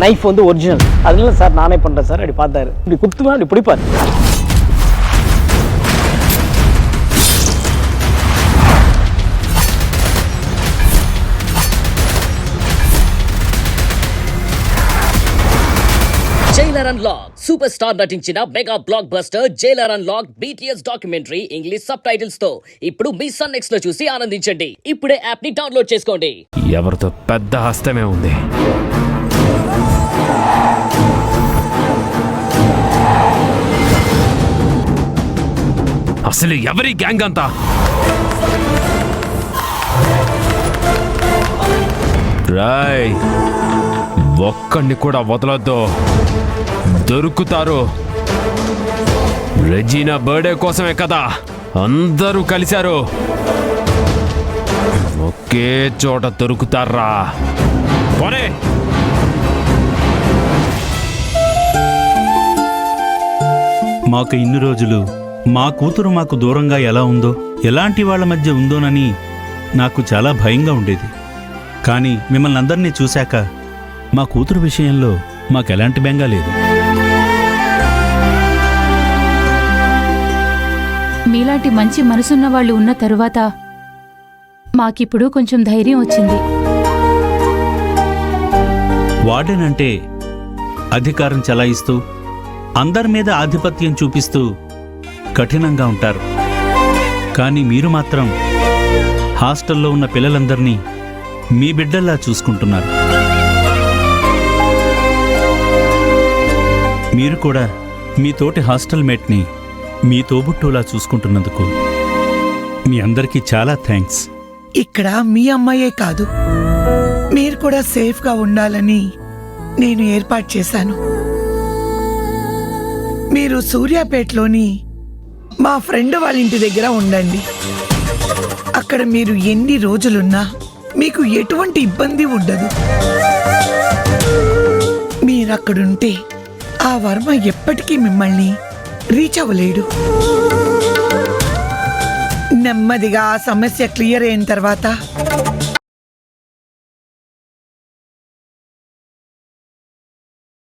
Knife வந்து original. அதனால sir நானே பண்ணுறேன் சார். அப்படி பார்த்தாரு, இப்படி குத்துவேன், அப்படி பிடிப்பார். జైలర్ అన్లాక్ సూపర్ స్టార్ నటించిన mega block buster Jailer unlock BTS documentary English sub titles తో ఇప్పుడు మీ సన్ నెక్స్ట్ లో చూసి ఆనందించండి. ఇప్పుడే యాప్ ని డౌన్లోడ్ చేసుకోండి. ఎవరితో పెద్ద హస్తమే ఉంది. అసలు ఎవరి గ్యాంగ్ అంతా? రాయ్, ఒక్కడిని కూడా వదలొద్దు, దొరుకుతారు. రెజీనా బర్త్డే కోసమే కదా అందరూ కలిశారు. ఒకే చోట దొరుకుతారా? పోనీ. మాకు ఇన్ని రోజులు మా కూతురు మాకు దూరంగా ఎలా ఉందో, ఎలాంటి వాళ్ళ మధ్య ఉందోనని నాకు చాలా భయంగా ఉండేది. కానీ మిమ్మల్ని అందరినీ చూశాక మా కూతురు విషయంలో మాకెలాంటి బెంగ లేదు. మీలాంటి మంచి మనసున్న వాళ్ళు ఉన్న తరువాత మాకిప్పుడు కొంచెం ధైర్యం వచ్చింది. వార్డెన్ అంటే అధికారం చెలాయిస్తూ అందరి మీద ఆధిపత్యం చూపిస్తూ కఠినంగా ఉంటారు. కానీ మీరు మాత్రం హాస్టల్లో ఉన్న పిల్లలందరినీ మీ బిడ్డల్లా చూసుకుంటున్నారు. మీరు కూడా మీ తోటి హాస్టల్ మేట్ని మీ తోబుట్టులా చూసుకుంటున్నందుకు మీ అందరికీ చాలా థ్యాంక్స్. ఇక్కడ మీ అమ్మాయే కాదు, మీరు కూడా సేఫ్గా ఉండాలని నేను ఏర్పాటు చేశాను. మీరు సూర్యాపేటలోని మా ఫ్రెండ్ వాళ్ళ ఇంటి దగ్గర ఉండండి. అక్కడ మీరు ఎన్ని రోజులున్నా మీకు ఎటువంటి ఇబ్బంది ఉండదు. మీరక్కడుంటే ఆ వర్మ ఎప్పటికీ మిమ్మల్ని రీచ్ అవ్వలేడు. నెమ్మదిగా ఆ సమస్య క్లియర్ అయిన తర్వాత